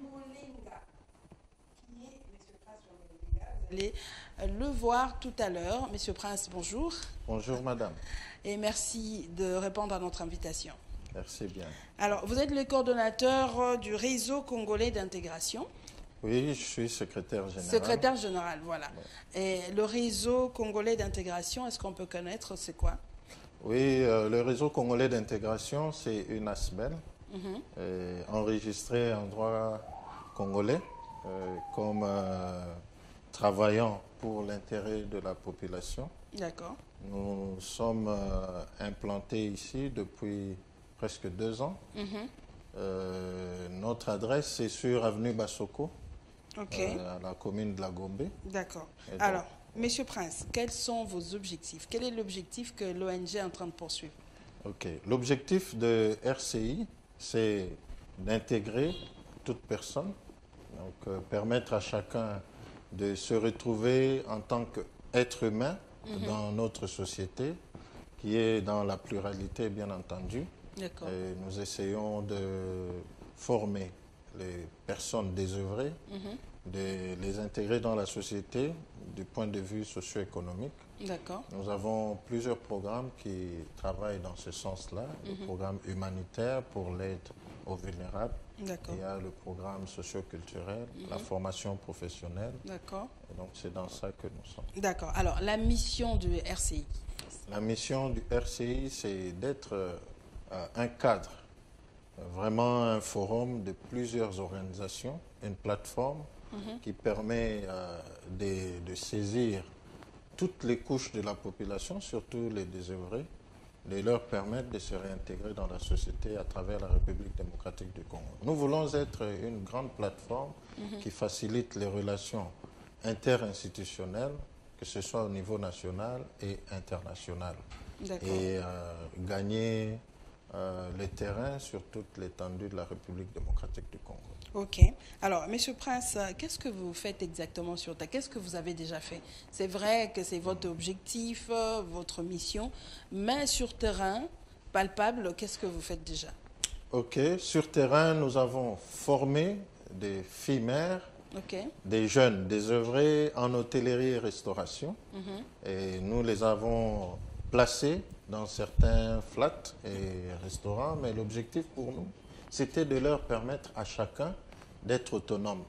Kongolenga, qui est M. Prince Kongolenga. Vous allez le voir tout à l'heure. Monsieur Prince, bonjour. Bonjour madame. Et merci de répondre à notre invitation. Merci bien. Alors, vous êtes le coordonnateur du réseau congolais d'intégration. Oui, je suis secrétaire général. Secrétaire général, voilà. Oui. Et le réseau congolais d'intégration, est-ce qu'on peut connaître c'est quoi? Oui, le réseau congolais d'intégration, c'est une ASBEL enregistrée en droit congolais comme travaillant pour l'intérêt de la population. D'accord. Nous sommes implantés ici depuis presque 2 ans. Notre adresse est sur avenue Bassoko, à la commune de la Gombe. D'accord. Alors, Monsieur Prince, quels sont vos objectifs? Quel est l'objectif que l'ONG est en train de poursuivre? Ok. L'objectif de RCI, c'est d'intégrer toute personne, donc permettre à chacun de se retrouver en tant qu'être humain dans notre société, qui est dans la pluralité, bien entendu. D'accord. Et nous essayons de former les personnes désœuvrées, de les intégrer dans la société du point de vue socio-économique. D'accord. Nous avons plusieurs programmes qui travaillent dans ce sens-là. Le programme humanitaire pour l'aide aux vulnérables. D'accord. Il y a le programme socio-culturel, la formation professionnelle. D'accord. Et donc c'est dans ça que nous sommes. D'accord. Alors, la mission du RCI? La mission du RCI, c'est d'être un cadre, vraiment un forum de plusieurs organisations, une plateforme qui permet de saisir toutes les couches de la population, surtout les désœuvrés, de leur permettre de se réintégrer dans la société à travers la République démocratique du Congo. Nous voulons être une grande plateforme qui facilite les relations interinstitutionnelles, que ce soit au niveau national et international, et gagner le terrain sur toute l'étendue de la République démocratique du Congo. Ok. Alors, Monsieur Prince, qu'est-ce que vous faites exactement sur terre? Qu'est-ce que vous avez déjà fait? C'est vrai que c'est votre objectif, votre mission, mais sur terrain, palpable, qu'est-ce que vous faites déjà? Ok. Sur terrain, nous avons formé des filles mères, des jeunes désœuvrés en hôtellerie et restauration. Et nous les avons placés dans certains flats et restaurants. Mais l'objectif pour nous, c'était de leur permettre à chacun d'être autonome.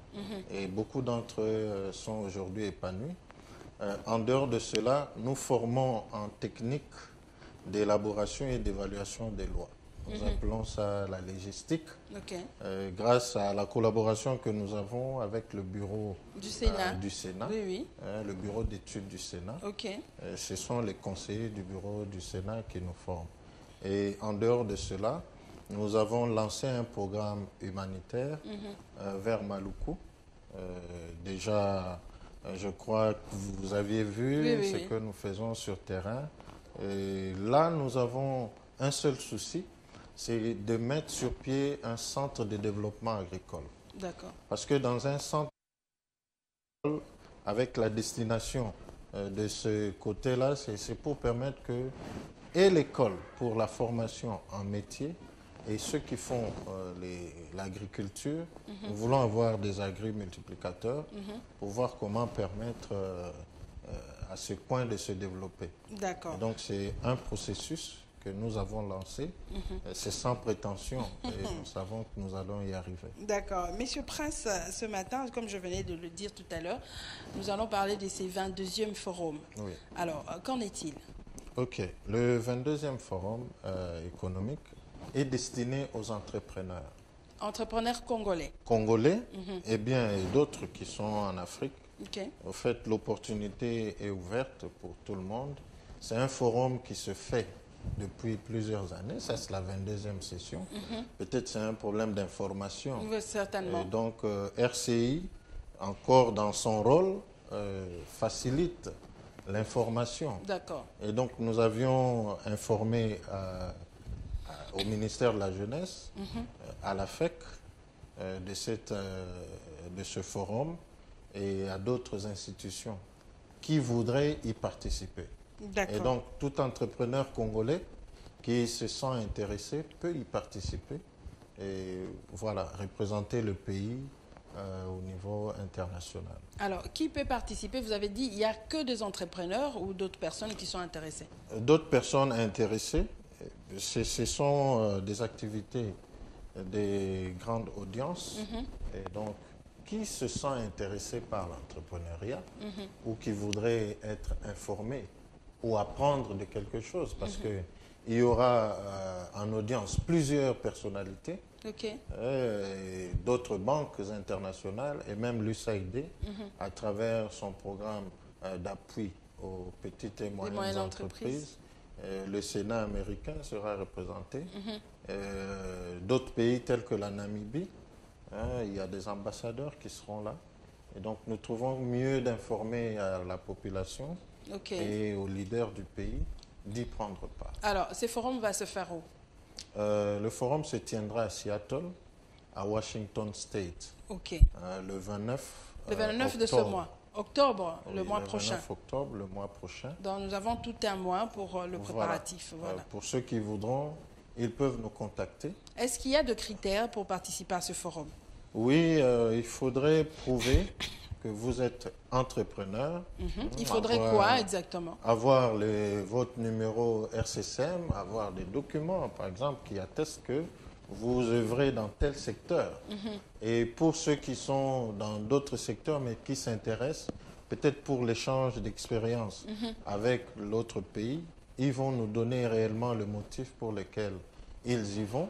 Et beaucoup d'entre eux sont aujourd'hui épanouis. En dehors de cela, nous formons en technique d'élaboration et d'évaluation des lois. Nous appelons ça la légistique, grâce à la collaboration que nous avons avec le bureau du Sénat, le bureau d'études du Sénat. Ce sont les conseillers du bureau du Sénat qui nous forment. Et en dehors de cela, nous avons lancé un programme humanitaire vers Maluku. Déjà, je crois que vous aviez vu ce que nous faisons sur terrain. Et là, nous avons un seul souci, c'est de mettre sur pied un centre de développement agricole. D'accord. Parce que dans un centre, avec la destination de ce côté-là, c'est pour permettre que, et l'école pour la formation en métier, et ceux qui font l'agriculture, nous voulons avoir des agri-multiplicateurs pour voir comment permettre à ce point de se développer. D'accord. Donc c'est un processus que nous avons lancé. C'est sans prétention et nous savons que nous allons y arriver. D'accord. Monsieur Prince, ce matin, comme je venais de le dire tout à l'heure, nous allons parler de ces 22e forums. Oui. Alors, qu'en est-il? Ok. Le 22e forum économique est destiné aux entrepreneurs. Entrepreneurs congolais. Congolais et bien d'autres qui sont en Afrique. En fait, l'opportunité est ouverte pour tout le monde. C'est un forum qui se fait depuis plusieurs années. Ça, c'est la 22e session. Peut-être c'est un problème d'information. Oui, certainement. Donc, RCI, encore dans son rôle, facilite l'information. D'accord. Et donc, nous avions informé au ministère de la Jeunesse, à la FEC, de ce forum et à d'autres institutions qui voudraient y participer. Et donc, tout entrepreneur congolais qui se sent intéressé peut y participer et voilà, représenter le pays au niveau international. Alors, qui peut participer? Vous avez dit il n'y a que des entrepreneurs ou d'autres personnes qui sont intéressées? D'autres personnes intéressées, ce sont des activités des grandes audiences, et donc qui se sent intéressé par l'entrepreneuriat ou qui voudrait être informé ou apprendre de quelque chose, parce que il y aura en audience plusieurs personnalités, d'autres banques internationales et même l'USAID à travers son programme d'appui aux petites et moyennes entreprises. Le Sénat américain sera représenté. D'autres pays tels que la Namibie, il y a des ambassadeurs qui seront là. Et donc nous trouvons mieux d'informer à la population et aux leaders du pays d'y prendre part. Alors, ce forum va se faire où? Le forum se tiendra à Seattle, à Washington State, le 29, de ce mois. Octobre, oui, le mois prochain. 29 octobre, le mois prochain. Donc nous avons tout un mois pour le préparatif. Voilà. Pour ceux qui voudront, ils peuvent nous contacter. Est-ce qu'il y a de critères pour participer à ce forum? Oui, il faudrait prouver que vous êtes entrepreneur. Il faudrait quoi exactement? Avoir votre numéro RCCM, avoir des documents, par exemple, qui attestent que vous œuvrez dans tel secteur. Et pour ceux qui sont dans d'autres secteurs, mais qui s'intéressent, peut-être pour l'échange d'expérience avec l'autre pays, ils vont nous donner réellement le motif pour lequel ils y vont.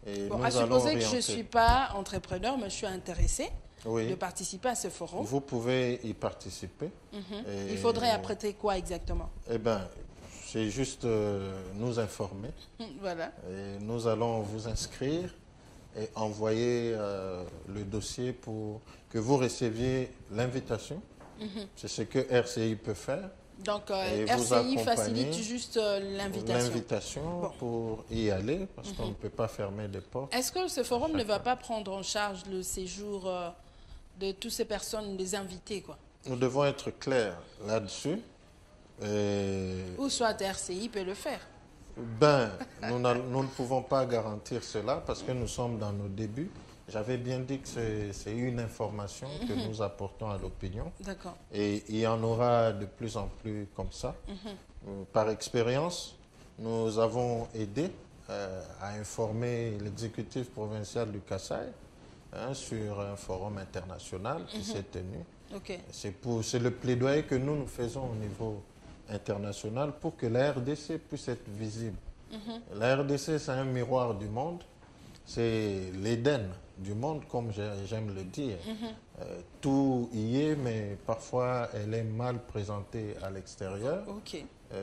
Et à supposer que je ne suis pas entrepreneur, mais je suis intéressé de participer à ce forum. Vous pouvez y participer. Il faudrait apprêter quoi exactement? Eh bien, c'est juste nous informer. Voilà. Et nous allons vous inscrire et envoyer le dossier pour que vous receviez l'invitation. C'est ce que RCI peut faire. Donc, RCI facilite juste l'invitation. L'invitation pour y aller, parce qu'on ne peut pas fermer les portes. Est-ce que ce forum ne va pas prendre en charge le séjour de toutes ces personnes, des invités, quoi? Nous devons être clairs là-dessus. Ou soit RCI peut le faire. Ben, nous ne pouvons pas garantir cela parce que nous sommes dans nos débuts. J'avais bien dit que c'est une information que nous apportons à l'opinion. D'accord. Et il y en aura de plus en plus comme ça. Par expérience, nous avons aidé à informer l'exécutif provincial du Kasaï sur un forum international qui s'est tenu. C'est le plaidoyer que nous faisons au niveau international pour que la RDC puisse être visible. La RDC, c'est un miroir du monde. C'est l'Éden du monde, comme j'aime le dire. Tout y est, mais parfois, elle est mal présentée à l'extérieur.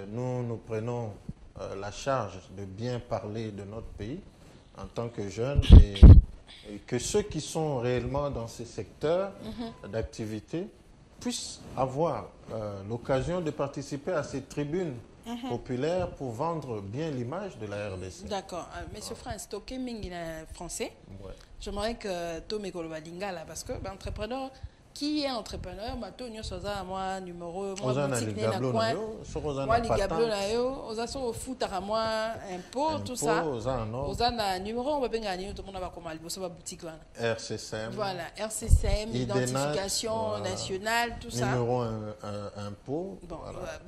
Nous prenons la charge de bien parler de notre pays en tant que jeunes et que ceux qui sont réellement dans ces secteurs d'activité puissent avoir l'occasion de participer à ces tribunes populaires pour vendre bien l'image de la RDC. D'accord. Monsieur France, toqué mingina français. J'aimerais que Tom et Lingala, parce que entrepreneur, qui est entrepreneur, mato nyo soza moi numéro moi boutique na coin moi les gablo na yo oza so futaka moi impôt tout ça oza na numéro on va bien gagner tout le monde va comme alibo ça boutique là RCCM voilà RCCM identification nationale tout ça numéro impôt bon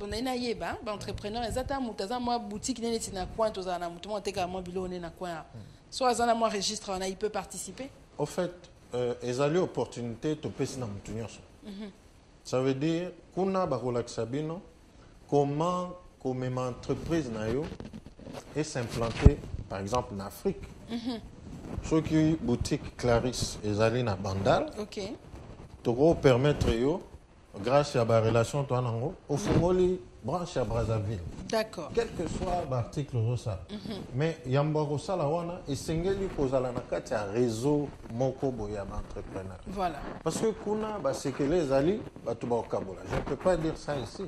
bon na yeba entrepreneur ezata mutaza moi boutique nene tina coin tout ça na mutu mo teka moi bilo na coin soit azana moi registre on a il peut participer au fait ezali opportunité to pesi na mutu nyonso. Ça veut dire kuna bakolakisa bino comment comme entreprise na yo et s'implanter par exemple en Afrique. Ceux qui boutique Clarisse ezali na Bandal. Toko permettre yo grâce à la relation to nango au fongoli branche à Brazzaville. D'accord. Quel que soit l'article rosa. Mais yamba rosa la wana esengeli kozala na kati ya réseau moko boya entrepreneur. Voilà. Parce que kuna ba sekele zali batu ba okabola. Je ne peux pas dire ça ici.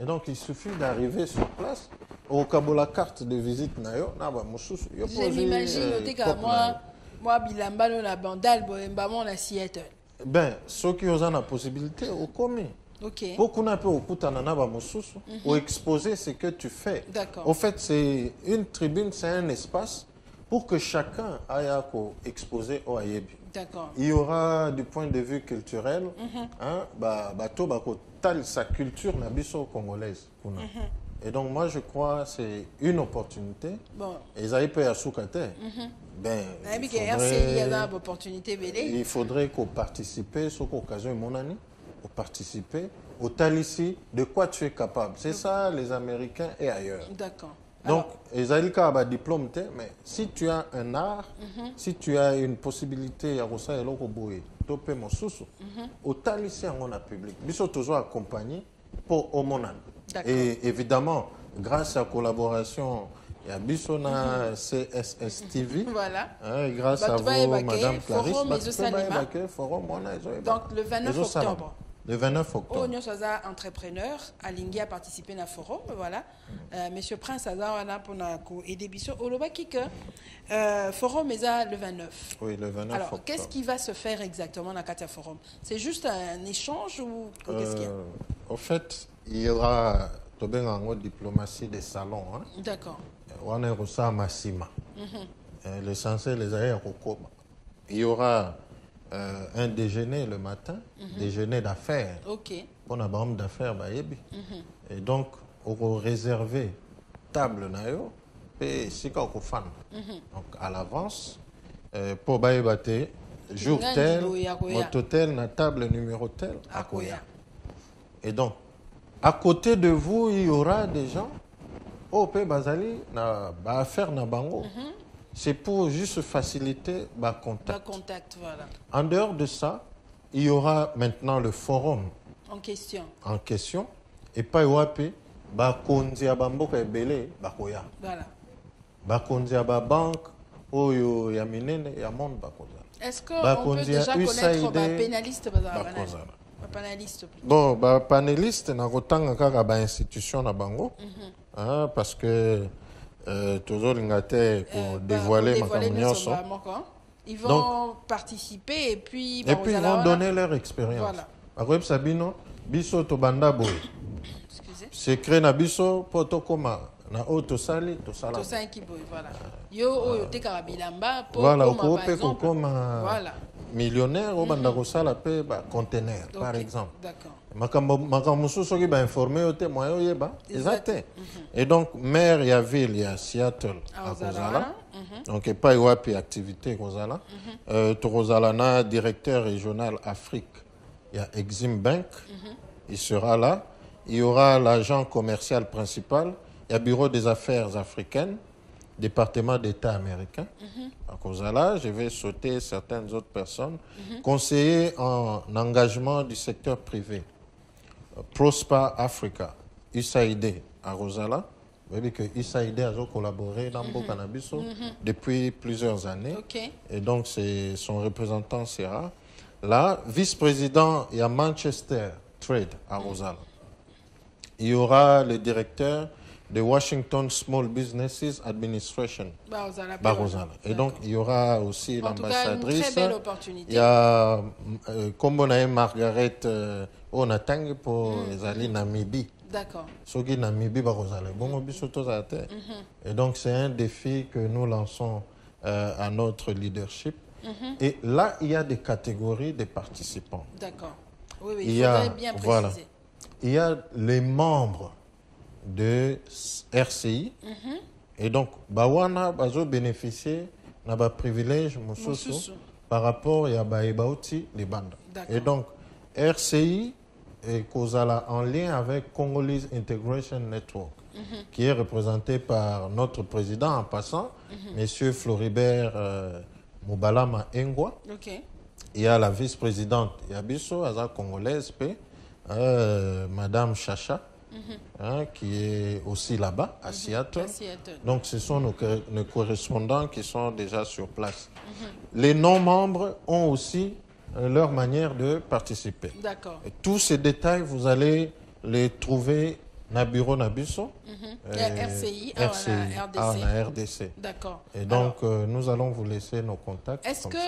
Et donc il suffit d'arriver sur place au kabola carte de visite na yo na ba mususu yo poser. Je m'imagine que moi bilamba na Bandal boyemba mon na Seattle. Ben ceux qui ont la possibilité au commis. Beaucoup n'a pas ou exposer ce que tu fais. D'accord. Au fait, c'est une tribune, c'est un espace pour que chacun aille exposer au Ayebi. D'accord. Il y aura du point de vue culturel, sa culture nabiso congolaise. Et donc moi je crois que c'est une opportunité. Bon. Et ça peut y il faudrait qu'on participe sur l'occasion de mon année, pour participer au Talissi, de quoi tu es capable. C'est ça les Américains et ailleurs. D'accord. Donc, ils ont un diplôme, mais si tu as un art, si tu as une possibilité, au Talissi, on a public. Ils sont toujours accompagnés pour au Monan. Et évidemment, grâce à la collaboration, il y a Bissona CSS TV. Voilà. Grâce à vous, Madame Clarisse. Donc, le 29 octobre. Le 29 octobre. Nous sommes entrepreneurs, Alingi a participé à un forum, voilà. Monsieur Prince a pour aider Bissot. Au forum est le 29. Oui, le 29 Alors, octobre. qu'est-ce qui va se faire exactement dans le forum? C'est juste un échange ou qu'est-ce qu'il y a? En fait, il y aura une diplomatie des salons. Hein. D'accord. On est à Massima. L'essentiel, les ailleurs il y aura un déjeuner le matin, déjeuner d'affaires. Ok. On a un homme d'affaires, et donc, on va réserver table nayo et si on fan. Donc à l'avance, pour baïbate, jour tel, notre tel, na table numéro tel, à Koya. Et donc, à côté de vous, il y aura des gens au Pays Bazali, na affaire na bango. C'est pour juste faciliter le contact. Voilà. En dehors de ça, il y aura maintenant le forum en question. Et pas Iwapi, Bakonzi Abamboka Ebele, Bakoya. Voilà. Bakonzi Ababank, Oyo Yaminene, Yamon Bakoza. Est-ce qu'on peut déjà connaître les pénalistes panéliste. Bon, panéliste, na rotanga kaka ba institution na bango. Parce que toujours l'ingate pour dévoiler ma communion. Ils vont participer et puis ils vont donner leur expérience. Voilà. Sabino, biso to banda boy. Secret na biso potokoma na auto sali to sala. To sanki boy, voilà. Yo oyo te karabilamba pour voilà. Millionnaire au banda ko sala pe ba conteneur par exemple. D'accord. Makambo soki ba informer au témoin yeba exact. Et donc maire ya ville ya Seattle à Kozala. Donc pas iwapi activité Kozala. Kozala na directeur régional Afrique. Il y a Exim Bank. Il sera là. Il y aura l'agent commercial principal. Il y a bureau des affaires africaines. Département d'État américain. À Kozala, je vais sauter certaines autres personnes. Conseiller en engagement du secteur privé. Prosper Africa, USAID à Kozala. Vous voyez que USAID a collaboré dans le cannabis depuis plusieurs années. Et donc, son représentant sera là. Vice-président, il y a Manchester Trade à Kozala. Il y aura le directeur de Washington Small Businesses Administration. Et donc, il y aura aussi l'ambassadrice. Il y a Margaret Onatang pour les Namibie. D'accord. Et donc, c'est un défi que nous lançons à notre leadership. Et là, il y a des catégories de participants. D'accord. Oui, il faudrait bien préciser. Voilà. Il y a les membres de RCI. Et donc, Bawana bazo bénéficier d'un privilège par rapport à Baïbaouti, les bandes. Et donc, RCI est en lien avec Congolese Integration Network, qui est représenté par notre président en passant, M. Floribert Moubalama Engwa. Il y a la vice-présidente Yabiso, Aza Congolaise, Madame Chacha. Qui est aussi là-bas, à Seattle. Donc, ce sont nos correspondants qui sont déjà sur place. Les non-membres ont aussi leur manière de participer. D'accord. Tous ces détails, vous allez les trouver dans le bureau Nabiso. RCI, RDC. D'accord. Et donc, nous allons vous laisser nos contacts. Est-ce que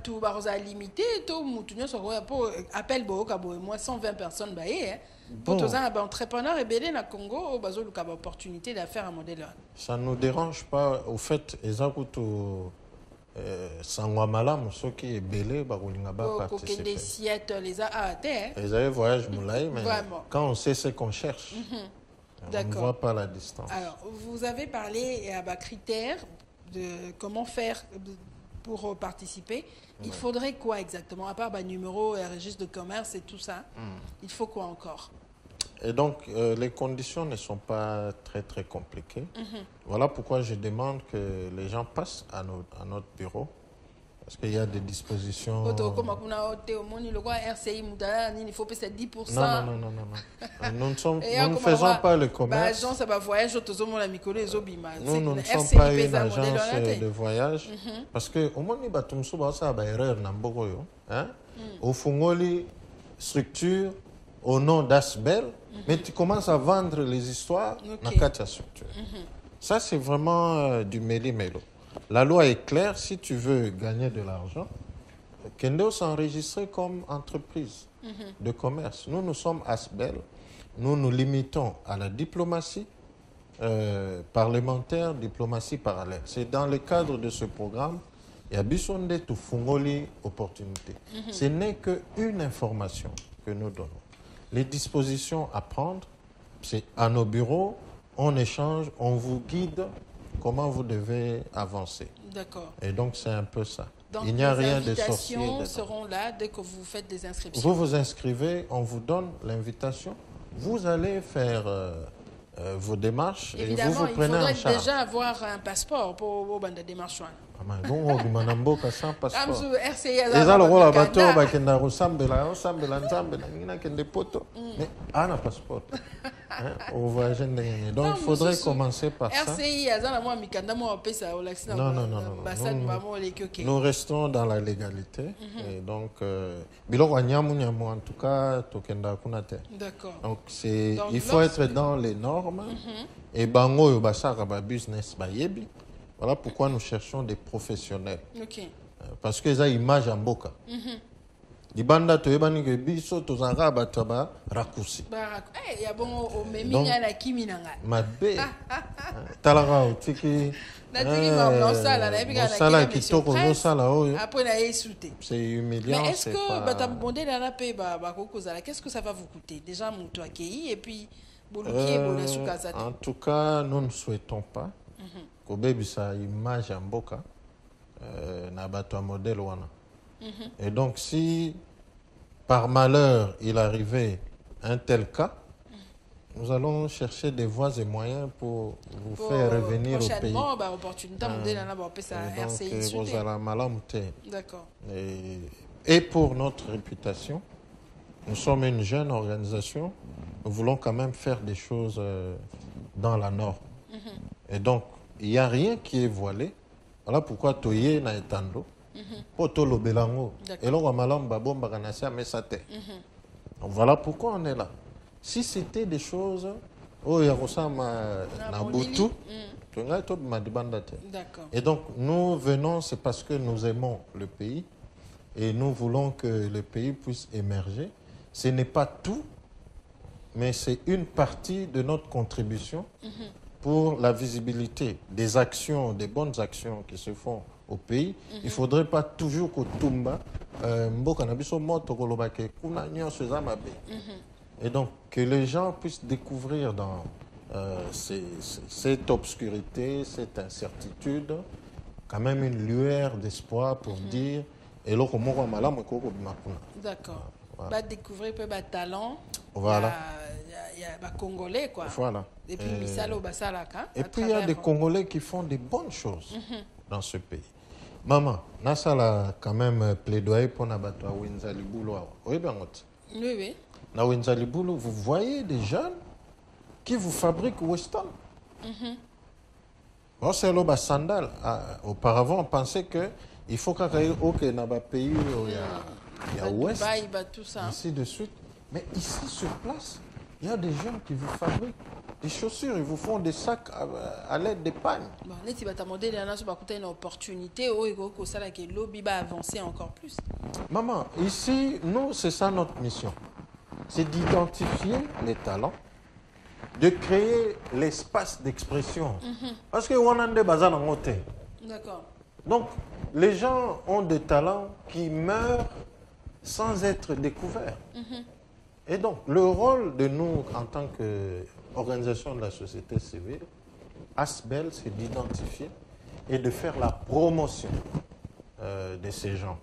tout barosa limité tout mutunyo soko pour appel boka moins 120 personnes baé pour tous un entrepreneur et belé na Congo bazo luka opportunité d'affaire un modèle. Ça ne nous dérange pas au fait ezakuto sangwa malamu soki ebele bakolinga ba participer. Des siètes les a até. Ils avaient voyage moulay mais quand on sait ce qu'on cherche. On ne voit pas la distance. Alors, vous avez parlé à critères de comment faire pour participer. Il faudrait quoi exactement? À part numéro, registre de commerce et tout ça, il faut quoi encore? Et donc, les conditions ne sont pas très, très compliquées. Voilà pourquoi je demande que les gens passent à notre bureau. Parce qu'il y a des dispositions... Il faut payer 10%. Non. Nous ne faisons pas le commerce. Nous ne sommes pas une agence de voyage. Parce que au moins, il y a une erreur. Au fond, structure au nom d'Asbel, mais tu commences à vendre les histoires dans la structure. Ça, c'est vraiment du méli-mélo. La loi est claire, si tu veux gagner de l'argent, Kendo s'enregistrer comme entreprise de commerce. Nous sommes Asbel, nous nous limitons à la diplomatie parlementaire, diplomatie parallèle. C'est dans le cadre de ce programme, il y a besoin de tout fungoli opportunité. Ce n'est qu'une information que nous donnons. Les dispositions à prendre, c'est à nos bureaux, on échange, on vous guide comment vous devez avancer. D'accord. Et donc, c'est un peu ça. Donc, il n'y a rien de sorcier. Les invitations seront là dès que vous faites des inscriptions. Vous vous inscrivez, on vous donne l'invitation. Vous allez faire vos démarches. Évidemment, et vous prenez en charge. Il faudrait déjà avoir un passeport pour vos démarches. Donc, sans passeport. Mais on a passeport. Donc, il faudrait commencer par ça. Non. Nous restons dans la légalité. Et donc, en tout cas, d'accord. Donc, il faut être dans les normes. Et bango business bayebi. Voilà pourquoi nous cherchons des professionnels. Parce que ça image en boca. Libanda to ebani ke biso to zanga bataba raccourci. Il y a bon au meminya na kiminanga. Mabe. Talaga otiki. Sala kitoko no sala oyo. Après na esouté. C'est humiliant. Mais est-ce que batabondé na la paix bakokozala, qu'est-ce que ça va vous coûter? Déjà mon to accueilli et puis en tout cas, nous ne souhaitons pas. Kobebisa image en boka na bato modèle wana. Et donc si par malheur il arrivait un tel cas, nous allons chercher des voies et moyens pour vous faire revenir au pays. D'accord. Et pour notre réputation, nous sommes une jeune organisation, nous voulons quand même faire des choses dans la norme. Et donc, il n'y a rien qui est voilé. Voilà pourquoi Toye na etando. Poto lo belango. Et là, voilà pourquoi on est là. Si c'était des choses, et donc nous venons, c'est parce que nous aimons le pays et nous voulons que le pays puisse émerger. Ce n'est pas tout, mais c'est une partie de notre contribution pour la visibilité des actions, des bonnes actions qui se font au pays. Il ne faudrait pas toujours que Tumba, et donc que les gens puissent découvrir dans cette obscurité, cette incertitude, quand même une lueur d'espoir pour dire d'accord. Voilà. Découvrir peu de talent. Voilà. Il y a Congolais quoi. Voilà. Et puis et puis il y a des Congolais qui font des bonnes choses dans ce pays. Maman, Nasala quand même plaidoyer pour Nabato à Wenzalibulo. Oui, bien. Oui. Na Wenzalibulo, vous voyez des jeunes qui vous fabriquent Weston. Bon, c'est le sandal. Auparavant, on pensait qu'il faut qu'il y ait un pays où il y a Ouest, tout ça. ainsi de suite. Mais ici, sur place, Il y a des jeunes qui vous fabriquent des chaussures, ils vous font des sacs à l'aide des pannes. Bon, là, tu vas demander une opportunité, ça là, que le lobby va avancer encore plus. Maman, ici, nous, c'est ça notre mission. C'est d'identifier les talents, de créer l'espace d'expression. Parce que on a des bazars dans notre. D'accord. Donc, les gens ont des talents qui meurent sans être découverts. Et donc, le rôle de nous, en tant qu'organisation de la société civile, ASBEL, c'est d'identifier et de faire la promotion de ces gens.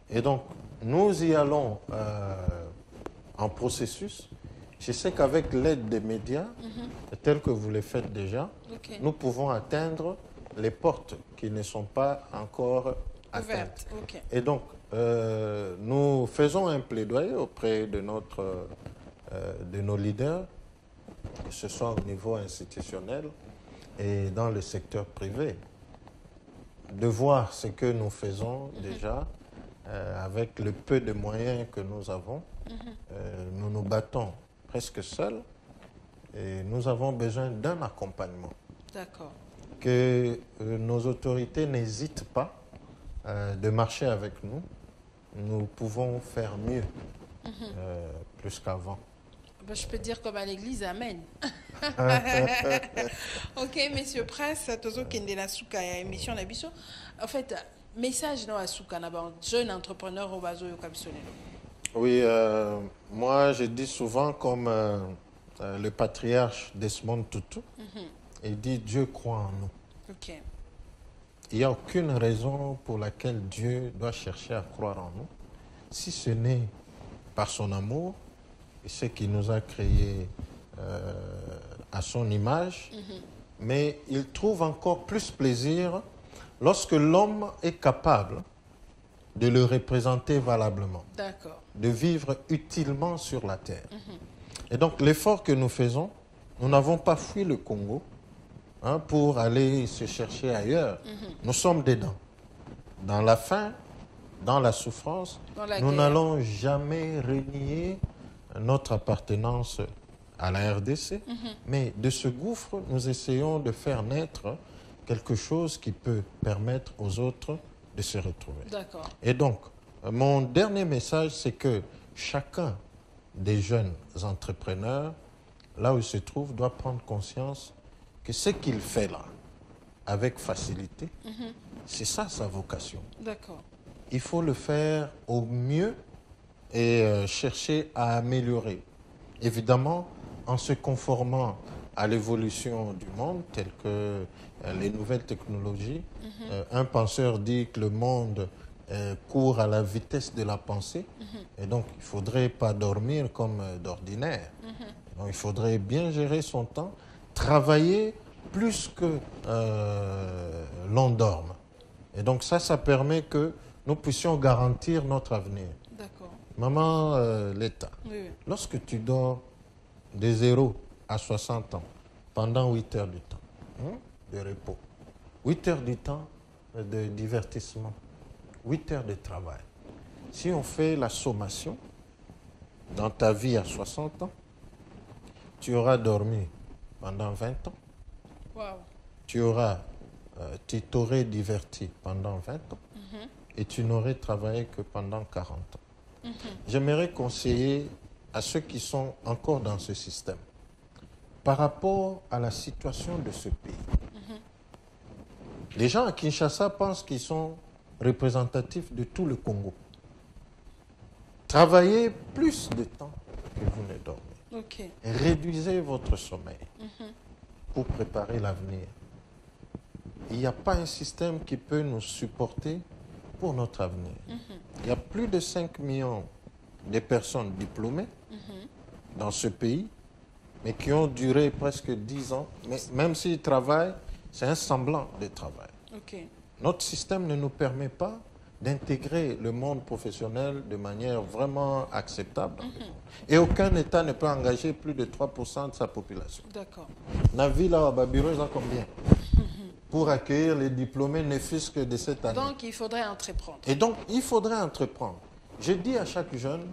Et donc, nous y allons en processus. Je sais qu'avec l'aide des médias, tels que vous le faites déjà, nous pouvons atteindre les portes qui ne sont pas encore atteintes. Et donc, nous faisons un plaidoyer auprès de nos leaders, que ce soit au niveau institutionnel et dans le secteur privé, de voir ce que nous faisons déjà avec le peu de moyens que nous avons. Nous nous battons presque seuls et nous avons besoin d'un accompagnement. D'accord. Que nos autorités n'hésitent pas de marcher avec nous. Nous pouvons faire mieux, plus qu'avant. Ben, je peux dire comme à l'église, amen. Ok, Monsieur Prince, Tozo Kendela Souka, émission Nabiso. En fait, message non à Souka, jeune entrepreneur au Bazo Yokabisonelo. Oui, moi je dis souvent comme le patriarche Desmond Tutu, il dit Dieu croit en nous. Ok. Il n'y a aucune raison pour laquelle Dieu doit chercher à croire en nous, si ce n'est par son amour et ce qui nous a créés à son image. Mais il trouve encore plus plaisir lorsque l'homme est capable de le représenter valablement, de vivre utilement sur la terre. Et donc l'effort que nous faisons, nous n'avons pas fui le Congo pour aller se chercher ailleurs. Nous sommes dedans. Dans la faim, dans la souffrance, nous n'allons jamais renier notre appartenance à la RDC, mais de ce gouffre, nous essayons de faire naître quelque chose qui peut permettre aux autres de se retrouver. D'accord. Et donc, mon dernier message, c'est que chacun des jeunes entrepreneurs, là où il se trouve, doit prendre conscience que ce qu'il fait là, avec facilité, c'est ça sa vocation. D'accord. Il faut le faire au mieux et chercher à améliorer. Évidemment, en se conformant à l'évolution du monde, telles que les nouvelles technologies. Un penseur dit que le monde court à la vitesse de la pensée, et donc il ne faudrait pas dormir comme d'ordinaire. Donc il faudrait bien gérer son temps, travailler plus que l'on dorme. Et donc ça permet que nous puissions garantir notre avenir. D'accord. Maman, l'État, lorsque tu dors de 0 à 60 ans, pendant 8 heures du temps de repos, 8 heures du temps de divertissement, 8 heures de travail. Si on fait la sommation, dans ta vie à 60 ans, tu auras dormi pendant 20 ans. Wow. Tu t'aurais diverti pendant 20 ans et tu n'aurais travaillé que pendant 40 ans. J'aimerais conseiller à ceux qui sont encore dans ce système, par rapport à la situation de ce pays. Les gens à Kinshasa pensent qu'ils sont représentatifs de tout le Congo. Travaillez plus de temps que vous ne dormez. Réduisez votre sommeil pour préparer l'avenir. Il n'y a pas un système qui peut nous supporter pour notre avenir. Il y a plus de 5 millions de personnes diplômées dans ce pays, mais qui ont duré presque 10 ans. Mais même s'ils travaillent, c'est un semblant de travail. Notre système ne nous permet pas d'intégrer le monde professionnel de manière vraiment acceptable. Et aucun État ne peut engager plus de 3% de sa population. D'accord. Navila Babiro, ils ont combien pour accueillir les diplômés, ne fût-ce que de cette année. Donc, il faudrait entreprendre. Et donc, il faudrait entreprendre. Je dis à chaque jeune,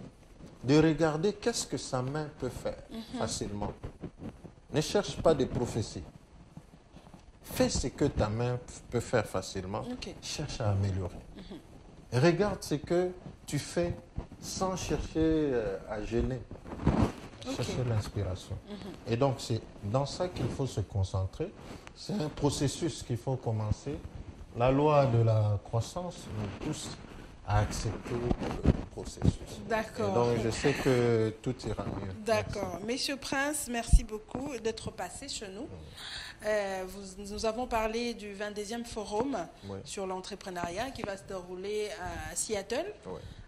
de regarder qu'est-ce que sa main peut faire facilement. Ne cherche pas des prophéties. Fais ce que ta main peut faire facilement. Cherche à améliorer. Regarde ce que tu fais sans chercher à gêner. Chercher l'inspiration. Et donc, c'est dans ça qu'il faut se concentrer. C'est un processus qu'il faut commencer. La loi de la croissance nous pousse à accepter le processus. D'accord. Donc, je sais que tout ira mieux. D'accord. Monsieur Prince, merci beaucoup d'être passé chez nous. Nous avons parlé du 22e forum sur l'entrepreneuriat qui va se dérouler à Seattle.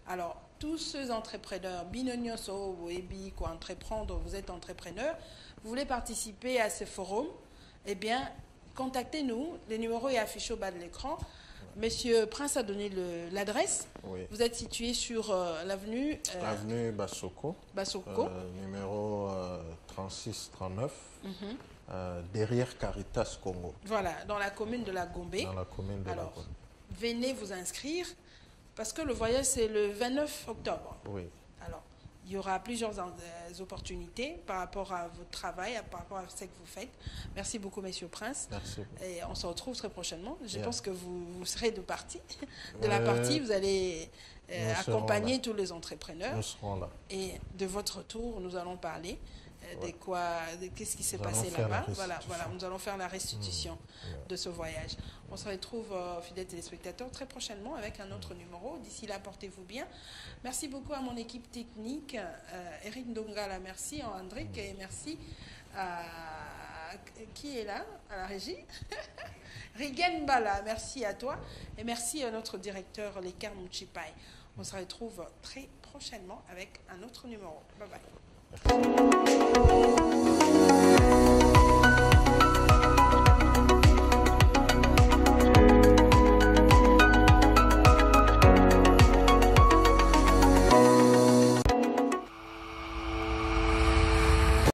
Alors, tous ceux entrepreneurs, Binonyoso, Webi, quoi, entreprendre, vous êtes entrepreneur, vous voulez participer à ce forum, eh bien, contactez-nous. Le numéro est affiché au bas de l'écran. Monsieur Prince a donné l'adresse. Vous êtes situé sur l'avenue... L'avenue Bassoko. Numéro 3639. Derrière Caritas Congo. Voilà, dans la commune de la Gombe. Dans la commune de la Gombe. Venez vous inscrire, parce que le voyage, c'est le 29 octobre. Alors, il y aura plusieurs opportunités par rapport à votre travail, par rapport à ce que vous faites. Merci beaucoup, Monsieur Prince. Merci. Et on se retrouve très prochainement. Je pense que vous serez de la partie. Vous allez accompagner tous les entrepreneurs. Nous serons là. Et de votre tour, nous allons parler qu'est-ce qui s'est passé là-bas. Voilà, nous allons faire la restitution de ce voyage. On se retrouve, fidèles téléspectateurs, très prochainement avec un autre numéro. D'ici là, portez-vous bien. Merci beaucoup à mon équipe technique, Eric Ndongala, merci, Andrick, et merci à qui est là, à la régie Rigen Bala, merci à toi, et merci à notre directeur, Lekar Mouchipai. On se retrouve très prochainement avec un autre numéro. Bye bye.